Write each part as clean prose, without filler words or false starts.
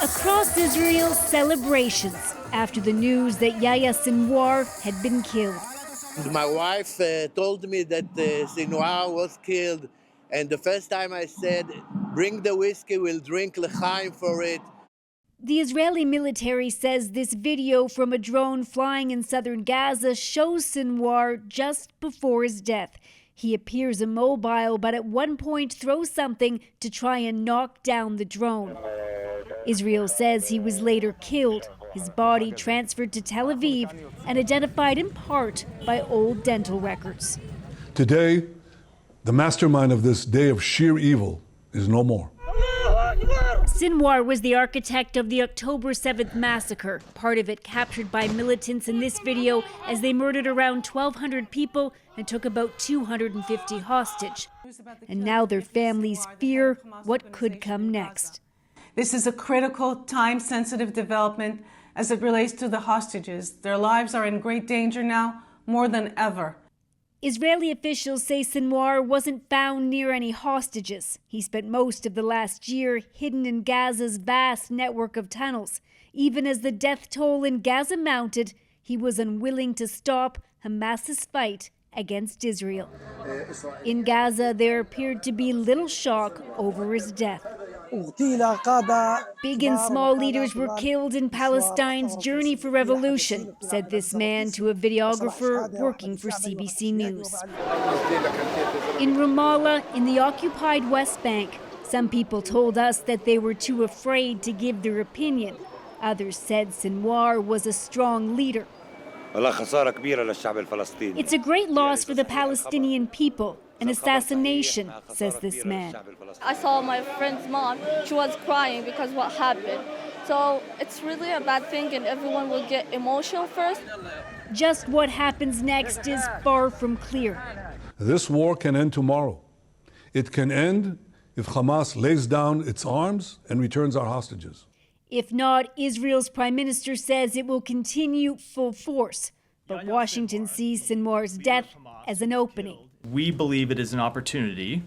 Across Israel, celebrations after the news that Yahya Sinwar had been killed. My wife told me that Sinwar was killed, and the first time I said, bring the whiskey, we'll drink l'chaim for it. The Israeli military says this video from a drone flying in southern Gaza shows Sinwar just before his death. He appears immobile, but at one point throws something to try and knock down the drone. Israel says he was later killed, his body transferred to Tel Aviv and identified in part by old dental records. Today, the mastermind of this day of sheer evil is no more. Sinwar was the architect of the October 7th massacre, part of it captured by militants in this video as they murdered around 1,200 people and took about 250 hostage. And now their families fear what could come next. This is a critical, time-sensitive development as it relates to the hostages. Their lives are in great danger now, more than ever. Israeli officials say Sinwar wasn't found near any hostages. He spent most of the last year hidden in Gaza's vast network of tunnels. Even as the death toll in Gaza mounted, he was unwilling to stop Hamas's fight against Israel. In Gaza, there appeared to be little shock over his death. Big and small leaders were killed in Palestine's journey for revolution, said this man to a videographer working for CBC News. In Ramallah, in the occupied West Bank, some people told us that they were too afraid to give their opinion. Others said Sinwar was a strong leader. It's a great loss for the Palestinian people. An assassination, says this man. I saw my friend's mom. She was crying because what happened. So it's really a bad thing and everyone will get emotional first. Just what happens next is far from clear. This war can end tomorrow. It can end if Hamas lays down its arms and returns our hostages. If not, Israel's prime minister says it will continue full force. But Washington sees Sinwar's death as an opening. We believe it is an opportunity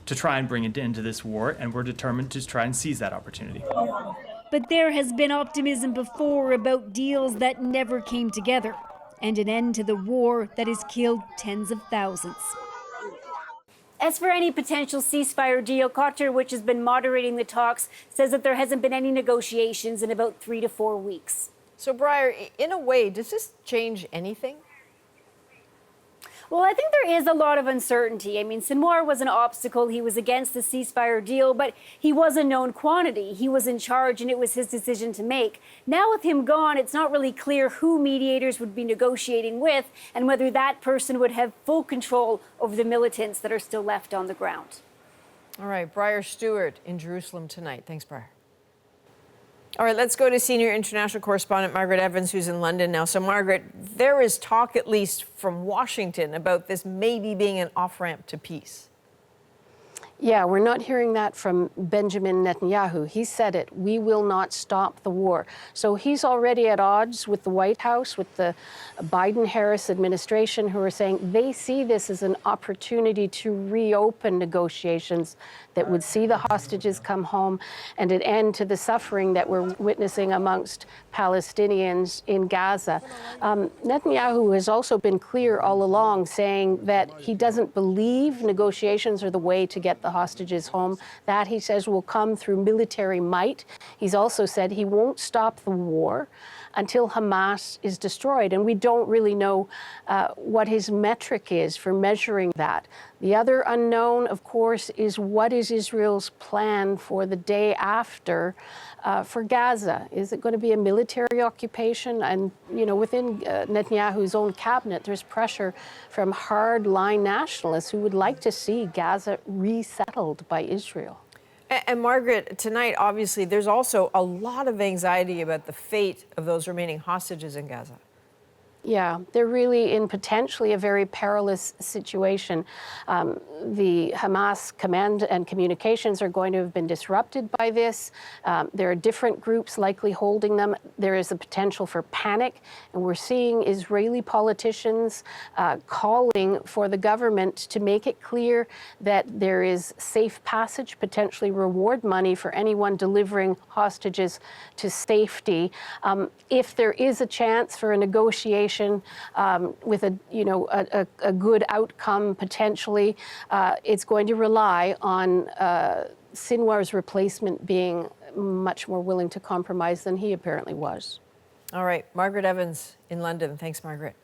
to try and bring an end to this war, and we're determined to try and seize that opportunity. But there has been optimism before about deals that never came together, and an end to the war that has killed tens of thousands. As for any potential ceasefire deal, Qatar, which has been moderating the talks, says that there hasn't been any negotiations in about 3 to 4 weeks. So, Breyer, in a way, does this change anything? Well, I think there is a lot of uncertainty. I mean, Sinwar was an obstacle. He was against the ceasefire deal, but he was a known quantity. He was in charge, and it was his decision to make. Now with him gone, it's not really clear who mediators would be negotiating with and whether that person would have full control over the militants that are still left on the ground. All right, Breyer Stewart in Jerusalem tonight. Thanks, Breyer. All right, let's go to senior international correspondent Margaret Evans, who's in London now. So, Margaret, there is talk, at least from Washington, about this maybe being an off-ramp to peace. Yeah, we're not hearing that from Benjamin Netanyahu. He said it. We will not stop the war. So he's already at odds with the White House, with the Biden-Harris administration, who are saying they see this as an opportunity to reopen negotiations that would see the hostages come home and an end to the suffering that we're witnessing amongst Palestinians in Gaza. Netanyahu has also been clear all along, saying that he doesn't believe negotiations are the way to get the hostages home. That, he says, will come through military might. He's also said he won't stop the war until Hamas is destroyed. And we don't really know what his metric is for measuring that. The other unknown, of course, is what is Israel's plan for the day after for Gaza? Is it going to be a military occupation? And, you know, within Netanyahu's own cabinet, there's pressure from hard-line nationalists who would like to see Gaza resettled by Israel. And Margaret, tonight, obviously, there's also a lot of anxiety about the fate of those remaining hostages in Gaza. Yeah, they're really in potentially a very perilous situation. The Hamas command and communications are going to have been disrupted by this. There are different groups likely holding them. There is a potential for panic, and we're seeing Israeli politicians calling for the government to make it clear that there is safe passage, potentially reward money for anyone delivering hostages to safety. If there is a chance for a negotiation with a good outcome potentially, it's going to rely on Sinwar's replacement being much more willing to compromise than he apparently was. All right, Margaret Evans in London. Thanks, Margaret.